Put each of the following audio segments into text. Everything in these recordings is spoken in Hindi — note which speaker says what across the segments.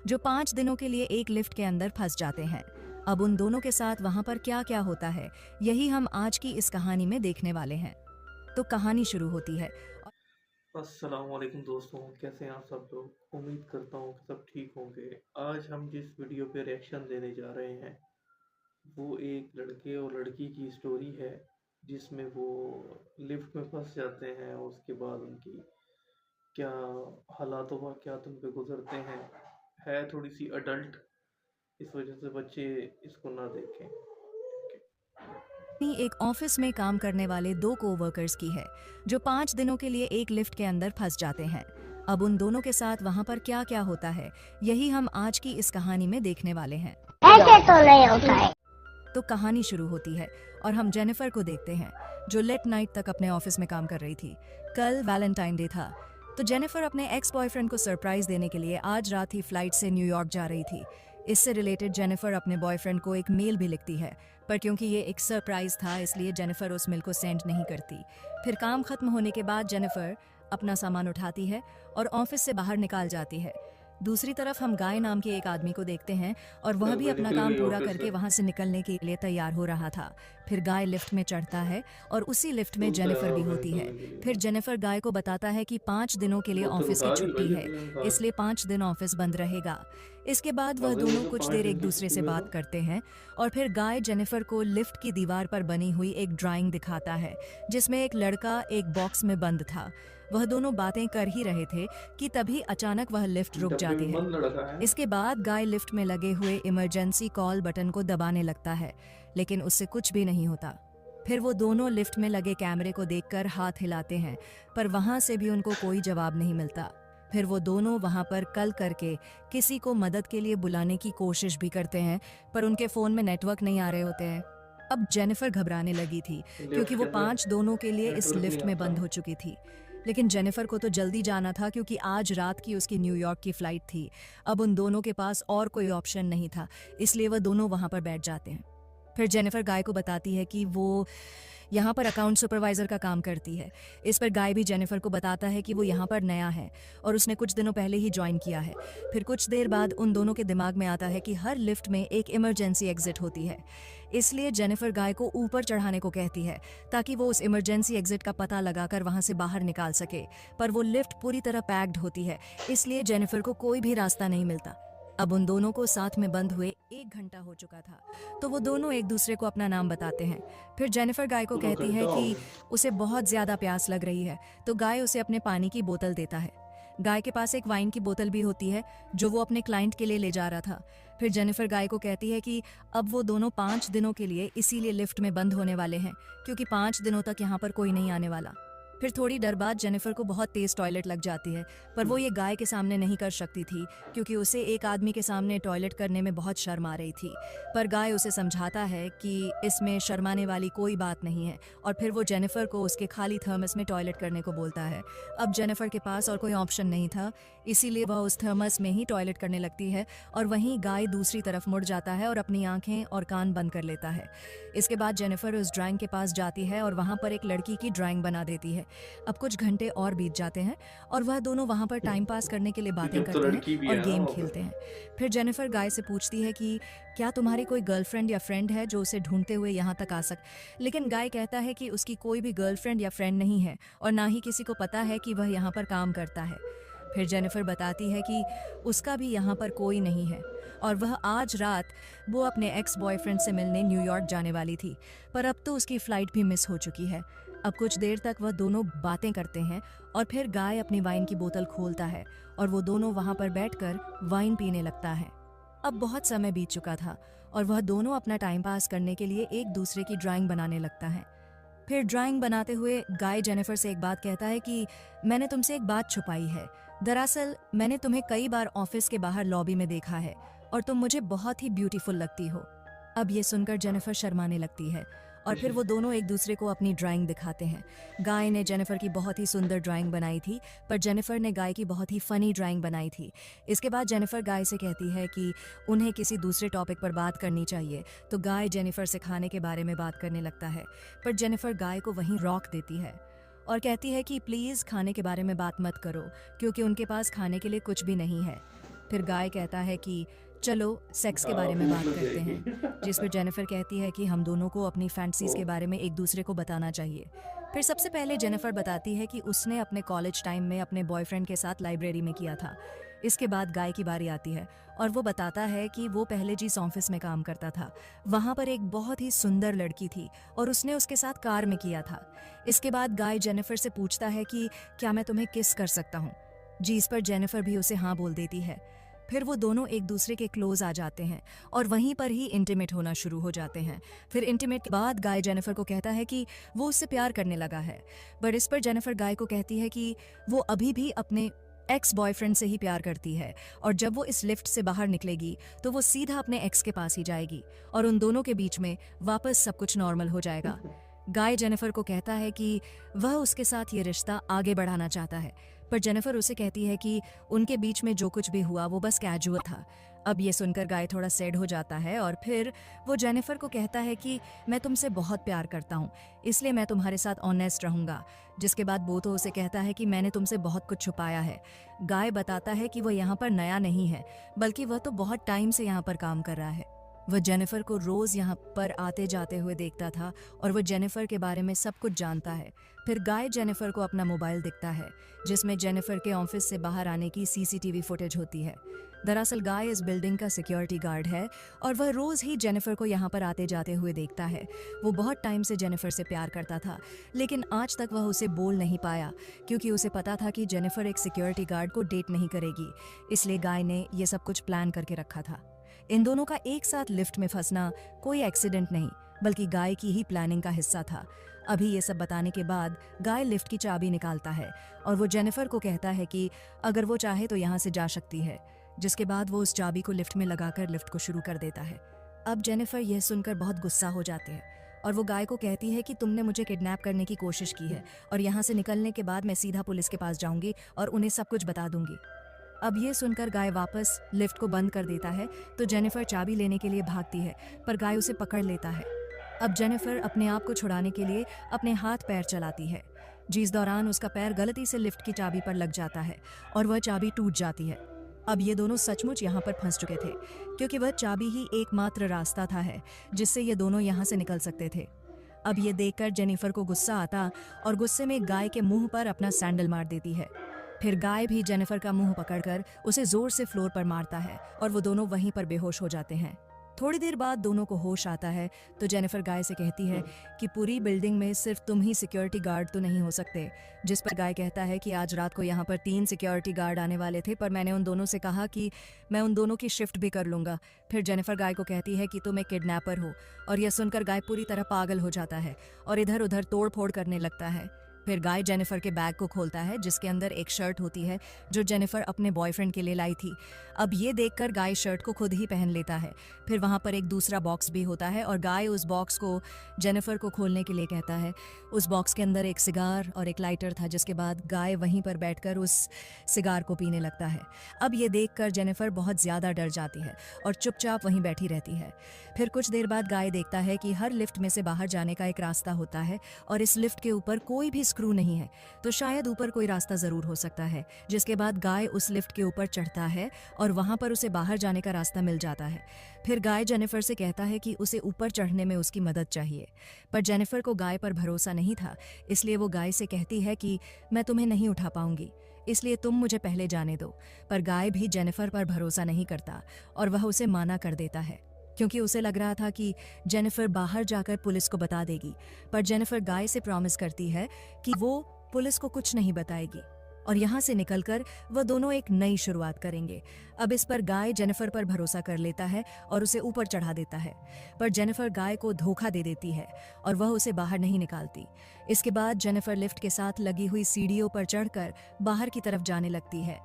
Speaker 1: जो 5 दिनों के लिए एक लिफ्ट के अंदर फंस जाते हैं। अब उन दोनों के साथ वहां पर क्या क्या होता है, यही हम आज की इस कहानी में देखने वाले हैं। तो कहानी शुरू होती है।
Speaker 2: अस्सलामुअलैकुम दोस्तों, कैसे हैं आप सब लोग। उम्मीद करता हूँ कि सब ठीक होंगे। आज हम जिस वीडियो पे रिएक्शन देने जा रहे हैं वो एक लड़के और लड़की की स्टोरी है, जिसमें वो लिफ्ट में फंस जाते हैं और उसके बाद उनकी क्या हालात व क्या उन पे गुजरते हैं। है थोड़ी सी अडल्ट, इस वजह से बच्चे इसको ना देखें।
Speaker 1: एक ऑफिस में काम करने वाले दो कोवर्कर्स की है, जो 5 दिनों के लिए एक लिफ्ट के अंदर फंस जाते हैं। अब उन दोनों के साथ वहां पर क्या क्या होता है, यही हम आज की इस कहानी में देखने वाले हैं।
Speaker 3: ऐसे तो नहीं होता है।
Speaker 1: तो कहानी शुरू होती है और हम जेनिफर को देखते हैं, जो लेट नाइट तक अपने ऑफिस में काम कर रही थी। कल वैलेंटाइन डे था, तो जेनिफर अपने एक्स बॉयफ्रेंड को सरप्राइज देने के लिए आज रात ही फ्लाइट से न्यूयॉर्क जा रही थी। इससे रिलेटेड जेनिफर अपने बॉयफ्रेंड को एक मेल भी लिखती है, पर क्योंकि ये एक सरप्राइज था इसलिए जेनिफर उस मेल को सेंड नहीं करती। फिर काम खत्म होने के बाद जेनिफर अपना सामान उठाती है और ऑफिस से बाहर निकाल जाती है। दूसरी तरफ हम गाय नाम के एक आदमी को देखते हैं, और वह भी
Speaker 2: मैं
Speaker 1: अपना
Speaker 2: निकल
Speaker 1: काम
Speaker 2: गई
Speaker 1: पूरा
Speaker 2: ऑफिस
Speaker 1: करके
Speaker 2: से।
Speaker 1: वहां से निकलने के लिए तैयार हो रहा था। फिर गाय लिफ्ट में चढ़ता है और उसी लिफ्ट में
Speaker 2: बोलता है
Speaker 1: जेनिफर
Speaker 2: हाँ,
Speaker 1: भी
Speaker 2: मैं
Speaker 1: होती है।
Speaker 2: निकलने के लिए
Speaker 1: फिर
Speaker 2: हूँ।
Speaker 1: जेनिफर गाय को बताता है कि 5 दिनों के लिए
Speaker 2: बोतल
Speaker 1: ऑफिस की
Speaker 2: उठा दी
Speaker 1: छुट्टी
Speaker 2: भाई,
Speaker 1: है,
Speaker 2: अपने कार।
Speaker 1: इसलिए 5 दिन ऑफिस बंद रहेगा। इसके बाद वह
Speaker 2: अबे वो
Speaker 1: दोनों
Speaker 2: तो
Speaker 1: कुछ
Speaker 2: 5
Speaker 1: देर
Speaker 2: दिन
Speaker 1: एक
Speaker 2: की
Speaker 1: दूसरे
Speaker 2: छुट्टी
Speaker 1: से
Speaker 2: में
Speaker 1: बात
Speaker 2: था।
Speaker 1: करते हैं, और फिर गाय जेनिफर को लिफ्ट की दीवार पर बनी हुई एक ड्राइंग दिखाता है, जिसमें एक लड़का एक बॉक्स में बंद था। वह दोनों बातें कर ही रहे थे कि तभी अचानक वह लिफ्ट रुक
Speaker 2: डब्बे
Speaker 1: जाती
Speaker 2: में
Speaker 1: है।
Speaker 2: बंद लड़का है।
Speaker 1: इसके बाद गाय लिफ्ट में लगे हुए इमरजेंसी कॉल बटन को दबाने लगता है, लेकिन उससे कुछ भी नहीं होता। फिर वो दोनों लिफ्ट में लगे कैमरे को देखकर हाथ हिलाते हैं, पर वहां से भी उनको कोई जवाब नहीं मिलता। फिर वो दोनों वहां पर कल करके किसी को मदद के लिए बुलाने की कोशिश भी करते हैं, पर उनके फोन में नेटवर्क नहीं आ रहे होते हैं। अब जेनिफर घबराने लगी थी, क्योंकि
Speaker 2: लिफ्ट
Speaker 1: वो
Speaker 2: के अंदर
Speaker 1: 5 दोनों के लिए इस
Speaker 2: नेटवर्क नहीं
Speaker 1: लिफ्ट में
Speaker 2: आता।
Speaker 1: बंद हो चुकी थी। लेकिन जेनिफर को तो जल्दी जाना था, क्योंकि आज रात की उसकी न्यूयॉर्क की फ्लाइट थी। अब उन दोनों के पास और कोई ऑप्शन नहीं था, इसलिए वह दोनों वहां पर बैठ जाते हैं। फिर जेनिफर गाय को बताती है कि वो यहाँ पर अकाउंट सुपरवाइजर का काम करती है। इस पर गाय भी जेनिफर को बताता है कि वो यहाँ पर नया है और उसने कुछ दिनों पहले ही ज्वाइन किया है। फिर कुछ देर बाद उन दोनों के दिमाग में आता है कि हर लिफ्ट में एक इमरजेंसी एग्जिट होती है, इसलिए जेनिफर गाय को ऊपर चढ़ाने को कहती है, ताकि वो उस इमरजेंसी एग्जिट का पता लगाकर वहां से बाहर निकाल सके। पर वो लिफ्ट पूरी तरह पैक्ड होती है, इसलिए जेनिफर को कोई भी रास्ता नहीं मिलता। अब उन दोनों को साथ में बंद हुए 1 घंटा हो चुका था, तो वो दोनों एक दूसरे को अपना नाम बताते हैं। फिर जेनिफर गाय को
Speaker 2: पूरा
Speaker 1: कहती है
Speaker 2: घंटा हो
Speaker 1: कि
Speaker 2: गया।
Speaker 1: उसे बहुत ज्यादा प्यास लग रही है, तो गाय उसे अपने पानी की बोतल देता है। गाय के पास एक वाइन की बोतल भी होती है, जो वो अपने क्लाइंट के लिए ले जा रहा था। फिर जेनिफर गाय को कहती है कि अब वो दोनों 5 दिनों के लिए इसीलिए लिफ्ट में बंद होने वाले हैं, क्योंकि 5 दिनों तक यहाँ पर कोई नहीं आने वाला। फिर थोड़ी देर बाद जेनिफर को बहुत तेज टॉयलेट लग जाती है, पर वो ये गाय के सामने नहीं कर सकती थी, क्योंकि उसे एक आदमी के सामने टॉयलेट करने में बहुत शर्म आ रही थी। पर गाय उसे समझाता है कि इसमें शर्माने वाली कोई बात नहीं है, और फिर वो जेनिफर को उसके खाली थर्मस में टॉयलेट करने को बोलता है। अब जेनिफर के पास और कोई ऑप्शन नहीं था, इसीलिए वह उस थर्मस में ही टॉयलेट करने लगती है, और वहीं गाय दूसरी तरफ मुड़ जाता है और अपनी आंखें और कान बंद कर लेता है। इसके बाद जेनिफर उस ड्राइंग के पास जाती है और वहां पर एक लड़की की ड्राइंग बना देती है। अब कुछ घंटे और बीत जाते हैं, और वह दोनों वहां पर टाइम पास करने के लिए बातें
Speaker 2: जब तो
Speaker 1: करते हैं
Speaker 2: लड़की भी
Speaker 1: और
Speaker 2: है ना
Speaker 1: गेम
Speaker 2: वहाँ पे।
Speaker 1: खेलते हैं। फिर जेनिफर गाय से पूछती है कि क्या तुम्हारी कोई गर्लफ्रेंड या फ्रेंड है जो उसे ढूंढते हुए यहाँ तक आ सक। लेकिन गाय कहता है कि उसकी कोई भी गर्लफ्रेंड या फ्रेंड नहीं है, और ना ही किसी को पता है कि वह यहाँ पर काम करता है। फिर जेनिफर बताती है कि उसका भी यहाँ पर कोई नहीं है, और वह आज रात वो अपने एक्स बॉयफ्रेंड से मिलने न्यूयॉर्क जाने वाली थी, पर अब तो उसकी फ्लाइट भी मिस हो चुकी है। अब कुछ देर तक वह दोनों बातें करते हैं, और फिर गाय अपनी वाइन की बोतल खोलता है और वो दोनों वहां पर बैठकर वाइन पीने लगता है। अब बहुत समय बीत चुका था, और वह दोनों अपना टाइम पास करने के लिए एक दूसरे की ड्राइंग बनाने लगता है। फिर ड्राइंग बनाते हुए गाय जेनिफर से एक बात कहता है कि मैंने तुमसे एक बात छुपाई है। दरअसल मैंने तुम्हें कई बार ऑफिस के बाहर लॉबी में देखा है, और तुम मुझे बहुत ही ब्यूटीफुल लगती हो। अब ये सुनकर जेनिफर शर्माने लगती है, और फिर वो दोनों एक दूसरे को अपनी ड्राइंग दिखाते हैं। गाय ने जेनिफर की बहुत ही सुंदर ड्राइंग बनाई थी, पर जेनिफर ने गाय की बहुत ही फनी ड्राइंग बनाई थी। इसके बाद जेनिफर गाय से कहती है कि उन्हें किसी दूसरे टॉपिक पर बात करनी चाहिए, तो गाय जेनिफर से खाने के बारे में बात करने लगता है, पर जेनिफर गाय को वहीं रोक देती है और कहती है कि प्लीज़ खाने के बारे में बात मत करो, क्योंकि उनके पास खाने के लिए कुछ भी नहीं है। फिर गाय कहता है कि चलो सेक्स के बारे में बात करते हैं, जिस पर जेनिफर कहती है कि हम दोनों को अपनी फैंटसीज के बारे में एक दूसरे को बताना चाहिए। फिर सबसे पहले जेनिफर बताती है कि उसने अपने कॉलेज टाइम में अपने बॉयफ्रेंड के साथ लाइब्रेरी में किया था। इसके बाद गाय की बारी आती है और वो बताता है कि वो पहले जिस ऑफिस में काम करता था वहाँ पर एक बहुत ही सुंदर लड़की थी और उसने उसके साथ कार में किया था। इसके बाद गाय जेनिफर से पूछता है कि क्या मैं तुम्हें किस कर सकता हूँ, जिस पर जेनिफर भी उसे हाँ बोल देती है। फिर वो दोनों एक दूसरे के क्लोज आ जाते हैं और वहीं पर ही इंटीमेट होना शुरू हो जाते हैं। फिर इंटीमेट के बाद गाय जेनिफर को कहता है कि वो उससे प्यार करने लगा है, बट इस पर जेनिफर गाय को कहती है कि वो अभी भी अपने एक्स बॉयफ्रेंड से ही प्यार करती है और जब वो इस लिफ्ट से बाहर निकलेगी तो वो सीधा अपने एक्स के पास ही जाएगी और उन दोनों के बीच में वापस सब कुछ नॉर्मल हो जाएगा। गाय जेनिफर को कहता है कि वह उसके साथ ये रिश्ता आगे बढ़ाना चाहता है, पर जेनिफर उसे कहती है कि उनके बीच में जो कुछ भी हुआ वो बस कैजुअल था। अब ये सुनकर गाय थोड़ा सैड हो जाता है और फिर वो जेनिफर को कहता है कि मैं तुमसे बहुत प्यार करता हूँ, इसलिए मैं तुम्हारे साथ ऑनेस्ट रहूँगा। जिसके बाद वो तो उसे कहता है कि मैंने तुमसे बहुत कुछ छुपाया है। गाय बताता है कि वो यहाँ पर नया नहीं है, बल्कि वह तो बहुत टाइम से यहाँ पर काम कर रहा है। वह जेनिफर को रोज यहाँ पर आते जाते हुए देखता था और वह जेनिफर के बारे में सब कुछ जानता है। फिर गाय जेनिफर को अपना मोबाइल दिखता है जिसमें जेनिफर के ऑफिस से बाहर आने की सीसीटीवी फुटेज होती है। दरअसल गाय इस बिल्डिंग का सिक्योरिटी गार्ड है और वह रोज ही जेनिफर को यहाँ पर आते जाते हुए देखता है। वो बहुत टाइम से जेनिफर से प्यार करता था, लेकिन आज तक वह उसे बोल नहीं पाया क्योंकि उसे पता था कि जेनिफर एक सिक्योरिटी गार्ड को डेट नहीं करेगी। इसलिए गाय ने ये सब कुछ प्लान करके रखा था। इन दोनों का एक साथ लिफ्ट में फंसना कोई एक्सीडेंट नहीं, बल्कि गाय की ही प्लानिंग का हिस्सा था। अभी ये सब बताने के बाद गाय लिफ्ट की चाबी निकालता है और वो जेनिफर को कहता है कि अगर वो चाहे तो यहाँ से जा सकती है। जिसके बाद वो उस चाबी को लिफ्ट में लगाकर लिफ्ट को शुरू कर देता है। अब जेनिफर यह सुनकर बहुत गुस्सा हो जाते हैं और वो गाय को कहती है कि तुमने मुझे किडनैप करने की कोशिश की है और यहाँ से निकलने के बाद मैं सीधा पुलिस के पास जाऊंगी और उन्हें सब कुछ बता दूंगी। अब ये सुनकर गाय वापस लिफ्ट को बंद कर देता है तो जेनिफर चाबी लेने के लिए भागती है, पर गाय उसे पकड़ लेता है। अब जेनिफर अपने आप को छुड़ाने के लिए अपने हाथ पैर चलाती है, जिस दौरान उसका पैर गलती से लिफ्ट की चाबी पर लग जाता है और वह चाबी टूट जाती है। अब ये दोनों सचमुच यहाँ पर फंस चुके थे क्योंकि वह चाबी ही एकमात्र रास्ता था है जिससे ये दोनों यहाँ से निकल सकते थे। अब ये देखकर जेनिफर को गुस्सा आता और गुस्से में गाय के मुंह पर अपना सैंडल मार देती है। फिर गाय भी जेनिफर का मुंह पकड़कर उसे जोर से फ्लोर पर मारता है और वो दोनों वहीं पर बेहोश हो जाते हैं। थोड़ी देर बाद दोनों को होश आता है तो जेनिफर गाय से कहती है कि पूरी बिल्डिंग में सिर्फ तुम ही सिक्योरिटी गार्ड तो नहीं हो सकते। जिस पर गाय कहता है कि आज रात को यहाँ पर 3 सिक्योरिटी गार्ड आने वाले थे, पर मैंने उन दोनों से कहा कि मैं उन दोनों की शिफ्ट भी कर लूँगा। फिर जेनिफर गाय को कहती है कि तुम एक किडनैपर हो और यह सुनकर गाय पूरी तरह पागल हो जाता है और इधर उधर तोड़ फोड़ करने लगता है। फिर गाय जेनिफर के बैग को खोलता है जिसके अंदर एक शर्ट होती है जो जेनिफर अपने बॉयफ्रेंड के लिए लाई थी। अब ये देखकर गाय शर्ट को खुद ही पहन लेता है। फिर वहाँ पर एक दूसरा बॉक्स भी होता है और गाय उस बॉक्स को जेनिफर को खोलने के लिए कहता है। उस बॉक्स के अंदर एक सिगार और एक लाइटर था, जिसके बाद गाय वहीं पर बैठकर उस सिगार को पीने लगता है। अब ये देखकर जेनिफर बहुत ज़्यादा डर जाती है और चुपचाप वहीं बैठी रहती है। फिर कुछ देर बाद गाय देखता है कि हर लिफ्ट में से बाहर जाने का एक रास्ता होता है और इस लिफ्ट के ऊपर कोई भी स्क्रू नहीं है, तो शायद ऊपर कोई रास्ता ज़रूर हो सकता है। जिसके बाद गाय उस लिफ्ट के ऊपर चढ़ता है और वहाँ पर उसे बाहर जाने का रास्ता मिल जाता है। फिर गाय जेनिफर से कहता है कि उसे ऊपर चढ़ने में उसकी मदद चाहिए, पर जेनिफर को गाय पर भरोसा नहीं था, इसलिए वो गाय से कहती है कि मैं तुम्हें नहीं उठा पाऊंगी, इसलिए तुम मुझे पहले जाने दो। पर गाय भी जेनिफर पर भरोसा नहीं करता और वह उसे माना कर देता है क्योंकि उसे लग रहा था कि जेनिफर बाहर जाकर पुलिस को बता देगी। पर जेनिफर गाय से प्रॉमिस करती है कि वो पुलिस को कुछ नहीं बताएगी और यहाँ से निकलकर वह दोनों एक नई शुरुआत करेंगे। अब इस पर गाय जेनिफर पर भरोसा कर लेता है और उसे ऊपर चढ़ा देता है, पर जेनिफर गाय को धोखा दे देती है और वह उसे बाहर नहीं निकालती। इसके बाद जेनिफर लिफ्ट के साथ लगी हुई सीढ़ियों पर चढ़कर बाहर की तरफ जाने लगती है।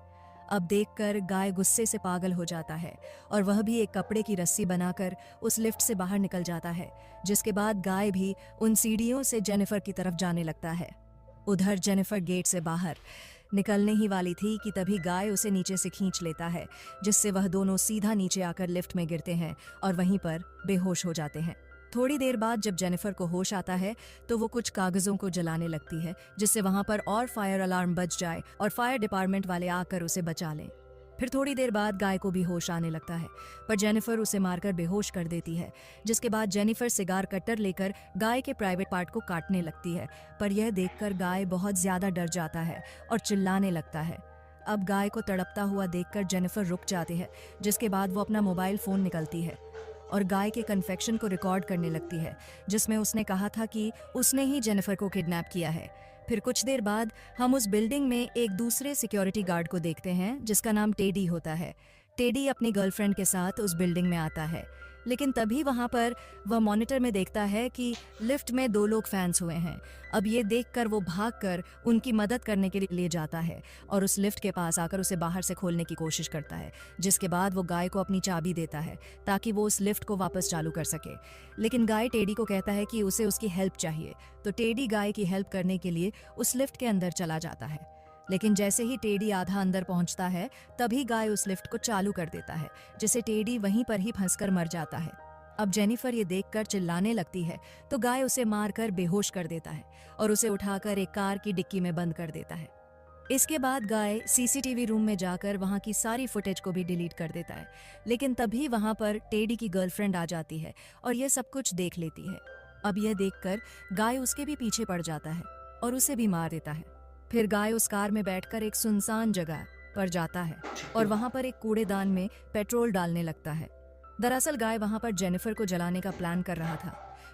Speaker 1: अब देखकर गाय गुस्से से पागल हो जाता है और वह भी एक कपड़े की रस्सी बनाकर उस लिफ्ट से बाहर निकल जाता है। जिसके बाद गाय भी उन सीढ़ियों से जेनिफर की तरफ जाने लगता है। उधर जेनिफर गेट से बाहर निकलने ही वाली थी कि तभी गाय उसे नीचे से खींच लेता है, जिससे वह दोनों सीधा नीचे आकर लिफ्ट में गिरते हैं और वहीं पर बेहोश हो जाते हैं। थोड़ी देर बाद जब जेनिफर को होश आता है तो वो कुछ कागजों को जलाने लगती है, जिससे वहां पर और फायर अलार्म बज जाए और फायर डिपार्टमेंट वाले आकर उसे बचा लें। फिर थोड़ी देर बाद गाय को भी होश आने लगता है, पर जेनिफर उसे मारकर बेहोश कर देती है। जिसके बाद जेनिफर सिगार कटर लेकर गाय के प्राइवेट पार्ट को काटने लगती है, पर यह देखकर गाय बहुत ज्यादा डर जाता है और चिल्लाने लगता है। अब गाय को तड़पता हुआ देखकर जेनिफर रुक जाती है, जिसके बाद वो अपना मोबाइल फोन निकलती है और गाय के कन्फेक्शन को रिकॉर्ड करने लगती है, जिसमें उसने कहा था कि उसने ही जेनिफर को किडनैप किया है। फिर कुछ देर बाद हम उस बिल्डिंग में एक दूसरे सिक्योरिटी गार्ड को देखते हैं, जिसका नाम टेडी होता है। टेडी अपनी गर्लफ्रेंड के साथ उस बिल्डिंग में आता है, लेकिन तभी वहां पर वह मॉनिटर में देखता है कि लिफ्ट में 2 लोग फैंस हुए हैं। अब ये देखकर वो भागकर उनकी मदद करने के लिए जाता है और उस लिफ्ट के पास आकर उसे बाहर से खोलने की कोशिश करता है, जिसके बाद वो गाय को अपनी चाबी देता है ताकि वो उस लिफ्ट को वापस चालू कर सके। लेकिन गाय टेडी को कहता है कि उसे उसकी हेल्प चाहिए, तो टेडी गाय की हेल्प करने के लिए उस लिफ्ट के अंदर चला जाता है। लेकिन जैसे ही टेडी आधा अंदर पहुंचता है, तभी गाय उस लिफ्ट को चालू कर देता है, जिससे टेडी वहीं पर ही फंसकर मर जाता है। अब जेनिफर ये देखकर चिल्लाने लगती है, तो गाय उसे मारकर बेहोश कर देता है और उसे उठाकर एक कार की डिक्की में बंद कर देता है। इसके बाद गाय सीसीटीवी रूम में जाकर वहां की सारी फुटेज को भी डिलीट कर देता है, लेकिन तभी वहां पर टेडी की गर्लफ्रेंड आ जाती है और ये सब कुछ देख लेती है। अब यह देखकर गाय उसके भी पीछे पड़ जाता है और उसे भी मार देता है। फिर गाय उस कार में बैठकर एक सुनसान जगह पर जाता है और वहां पर एक कूड़ेदान में पेट्रोल डालने लगता है। दरअसल गाय वहां पर जेनिफर को जलाने का प्लान कर रहा था।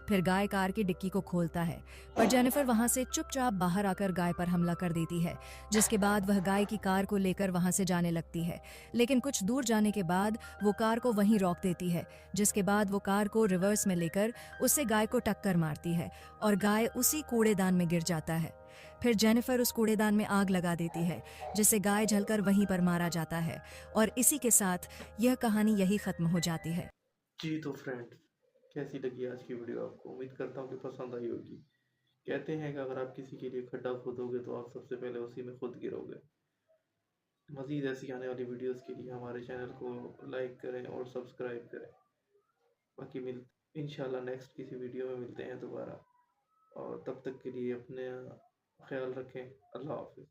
Speaker 1: फिर गाय कार की डिक्की को खोलता है, पर जेनिफर वहां से चुपचाप बाहर आकर गाय पर हमला कर देती है, जिसके बाद वह गाय की कार को लेकर वहां से जाने लगती है। लेकिन कुछ दूर जाने के बाद वो कार को वहीं रोक देती है, जिसके बाद वो कार को रिवर्स में लेकर उससे गाय को टक्कर मारती है और गाय उसी कूड़ेदान में गिर जाता है। फिर जेनिफर उस कूड़ेदान में आग लगा देती है, जिससे गाय जलकर वहीं पर मारा जाता है और इसी के साथ यह कहानी यही खत्म हो जाती है।
Speaker 2: जी तो फ्रेंड्स, कैसी लगी आज की वीडियो आपको? उम्मीद करता हूँ कि पसंद आई होगी। कहते हैं कि अगर आप किसी के लिए खड्डा खोदोगे तो आप सबसे पहले उसी में खुद गिरोगे। मज़ीद ऐसी आने वाली वीडियोस के लिए हमारे चैनल को लाइक करें और सब्सक्राइब करें। बाकी इंशाल्लाह नेक्स्ट किसी वीडियो में मिलते हैं दोबारा, और तब तक के लिए अपने ख्याल रखें। अल्लाह हाफिज़।